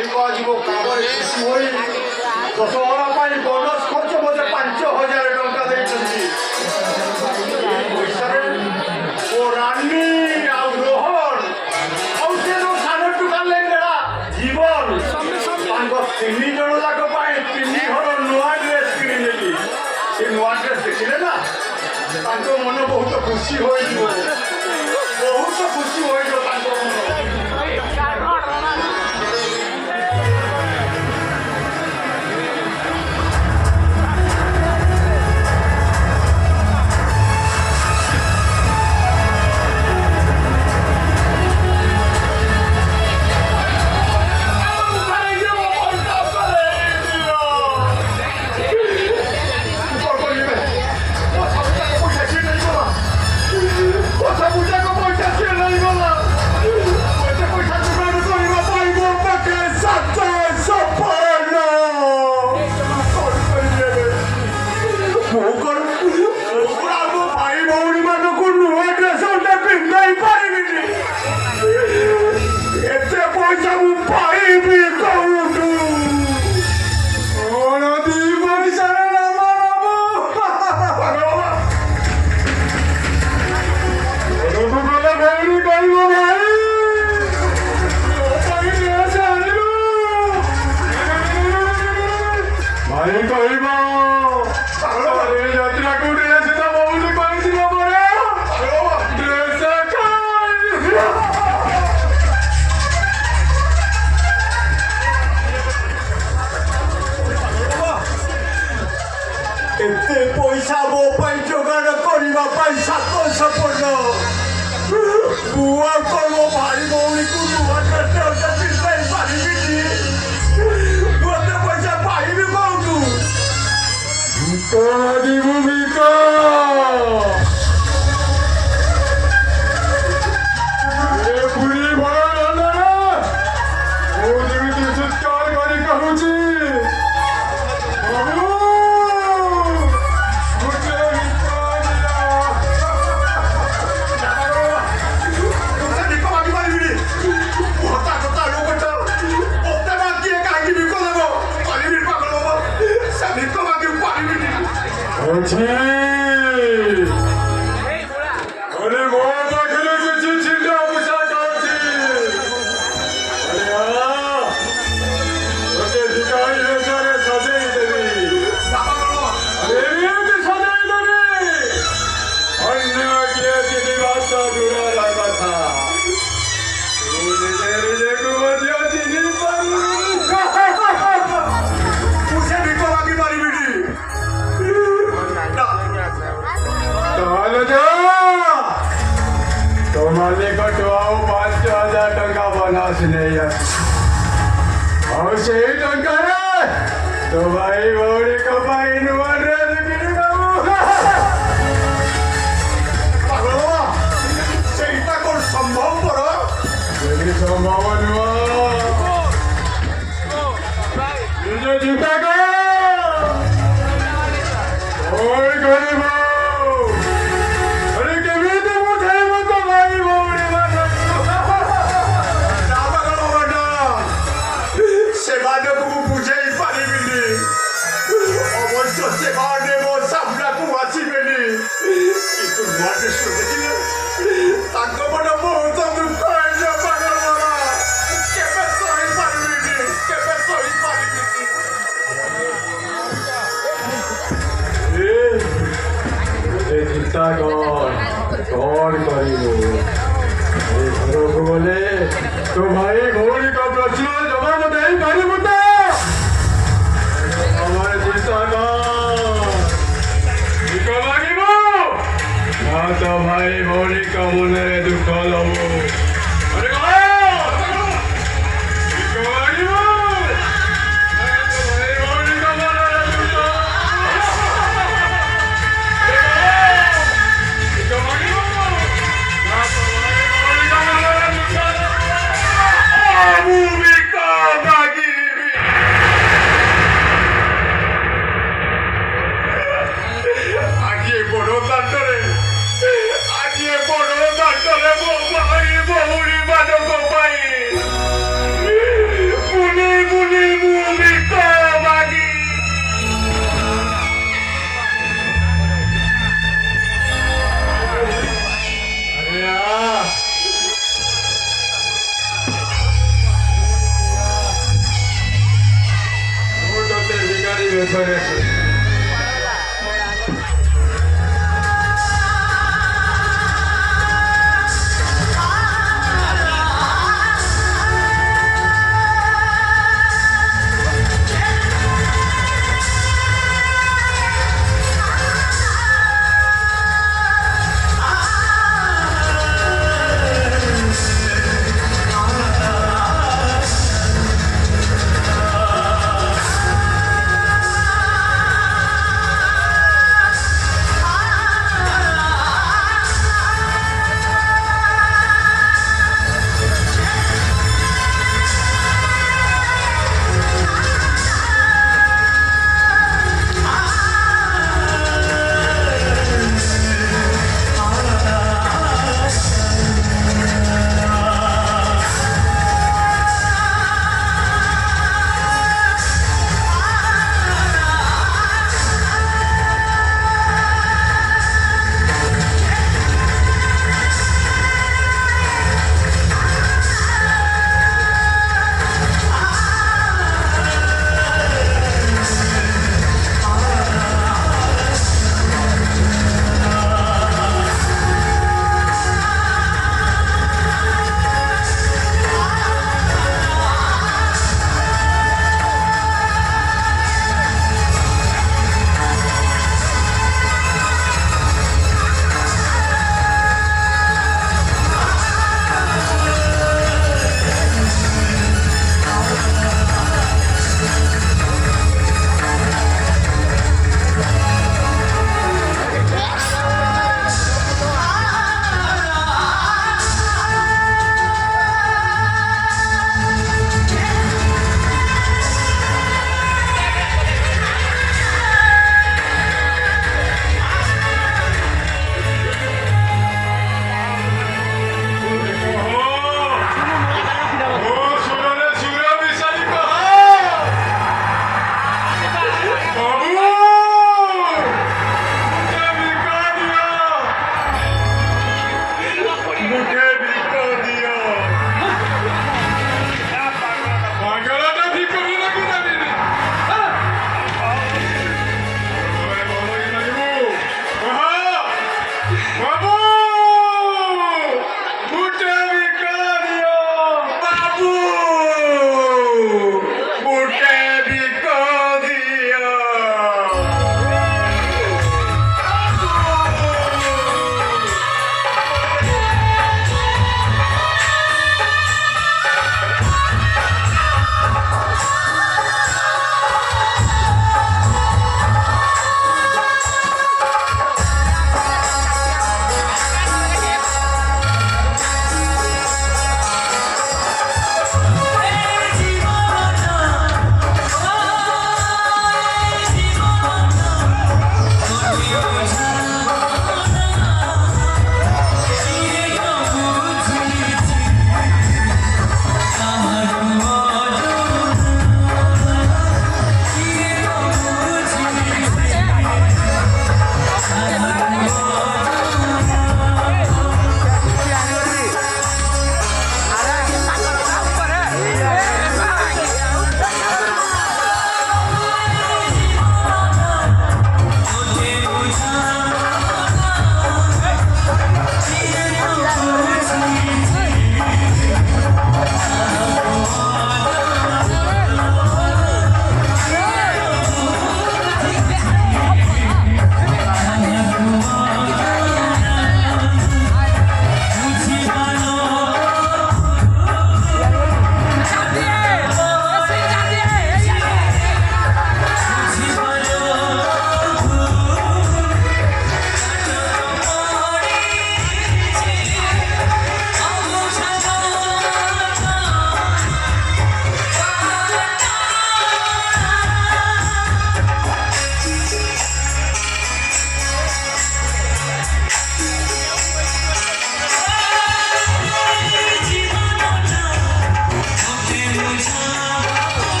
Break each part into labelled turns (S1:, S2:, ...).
S1: ମାଲିକ ଆଜି ମୋ କାମରେ ଖୁସି ହୋଇ ଦଶହରା ପାଇଁ ବୋନସ୍ ଖର୍ଚ୍ଚ ମୋତେ 5,000 ଟଙ୍କା ଦେଇଛନ୍ତି। ପଇସାରେ ଓ ରାନୀ ଆଉ ରୋହନ ଆଉ ସେ ଯୋଉ ସାନ ଟୁକା ଲେଙ୍ଗେଡ଼ା ଜୀବନ ତାଙ୍କ 3 ଜଣ ଯାକ ପାଇଁ 3 ହଳ ନୂଆ ଡ୍ରେସ୍ କିଣିନେଲି। ସେ ନୂଆ ଡ୍ରେସ୍ ଦେଖିଲେ ନା ତାଙ୍କ ମନ ବହୁତ ଖୁସି ହୋଇଯିବ, ବହୁତ ଖୁସି ହୋଇଯିବ ତାଙ୍କ ମନ।
S2: Aquí por otra,
S1: ফেলেছে।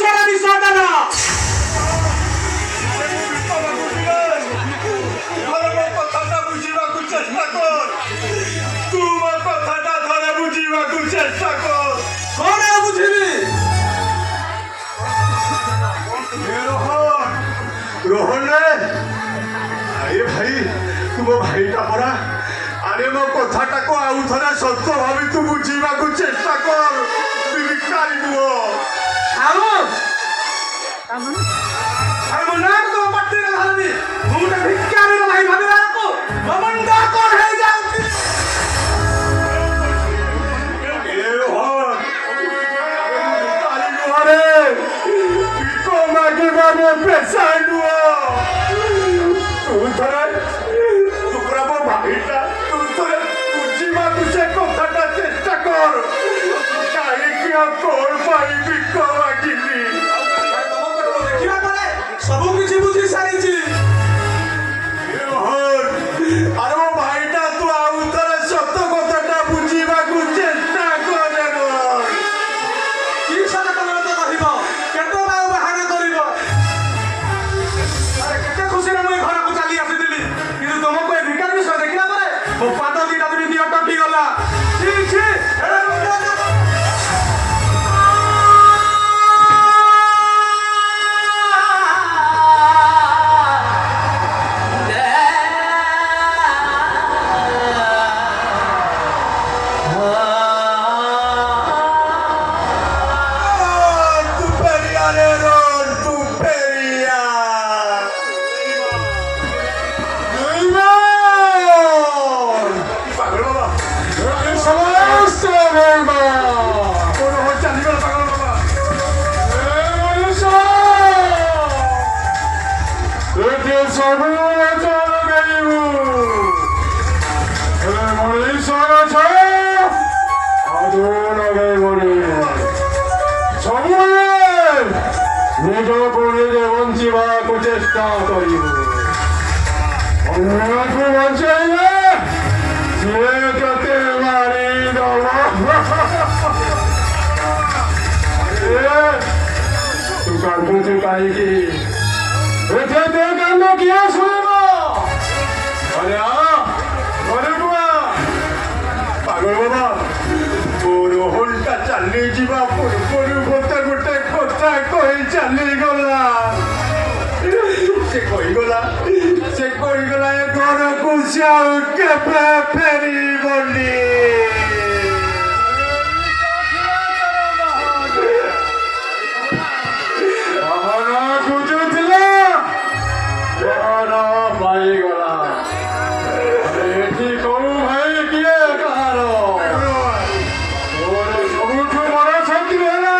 S2: ବିଶ୍ୱାର ବିଶ୍ୱାସ ନା
S1: କଥାଟା ବୁଝିବାକୁ ଚେଷ୍ଟା କର ତୁ ମୋ କଥାଟା ଥରେ ବୁଝିବାକୁ ଚେଷ୍ଟା କର
S2: କଣ ଆଉ ବୁଝିବି
S1: रोहन रे अरे भाई तू मो भाईटा परा अरे मो कथाटा को आउ थरे सत्य भाबी तू बुझीबा को चेष्टा कर तू विकारी नुओ
S2: ଆଉ ଆରେ ମୋ ନାଁ ତ ପାଟିରେ ଧରନି ମୁଁ ଗୋଟେ ଭିକାରୀର ଭାଇ ଭାବିଲା ବେଳକୁ ମୋ ମୁଣ୍ଡ କଣ ହେଇଯାଉଛି
S1: ए रोहन विकारी नुओ रे को मागे बाबे पैसा नुओ तू थरे तू प्रभु भाईटा तू थरे बुझीबा को से कथाटा चेष्टा कर काहे कि कोन पाई बिको मागिली
S2: ଦେଖିବା ପରେ ସବୁ କିଛି ବୁଝି ସାରିଛି
S1: अरे वो भाईटा तू आउ थरे सत्य कथाटा बुझीबाकू चेष्टा करे
S2: କି ସତ ତମେ ତ କହିବ କେତେ ଆଉ ବାହାନା କରିବ ଆରେ କେତେ ଖୁସିରେ ମୁଁ ଏ ଘରକୁ ଚାଲି ଆସିଥିଲି କିନ୍ତୁ ତମକୁ ଏ ଭିକାରୀ ବିଷୟ ଦେଖିଲା ପରେ ମୋ ପାଦ ଦିଟା ଯେମିତି ଅଟକି ଗଲା ଛି ଛି ଏଡା ମୁଣ୍ଡ
S1: तू पेरिया रे रोन तू पेरिया पागल बाबा
S2: समस्त बेमा
S1: कोन हो चली गल पागल बाबा
S2: এতে সবু চল গইবু এ মনীষর আছে আদর গইবনি সবুলে নিজ নিজে বঞ্চিବାକୁ চেষ্টা করিবু অন্যକୁ বঞ্চাইলে ସିଏ ତତେ ମାରିଦବ ତୁ କାନ୍ଦୁଛୁ କାହିଁକି ଏତେ ତୋ କାନ୍ଦ କିଏ ଶୁଣିବ ଘରେ ଆ ଘରକୁ ଆ
S1: पागल बाबा मोर होलटा चली जीवा पूर्वरु गोटे गोटे कथा कही चली गला से कहीगला ए घर को सियाउ केबे फेरी बनी
S2: ବାହନ ଖୋଜୁଥିଲା ବାହନ ପାଇଗଲା ଏଠି କୋଉ ଭାଇ କିଏ କାହାର ତୋର ସବୁଠୁ ବଡ଼ ଶକ୍ତି ହେଲା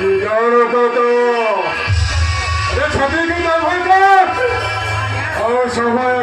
S2: ନିଜର ଛତିକି ଆଉ ସମୟ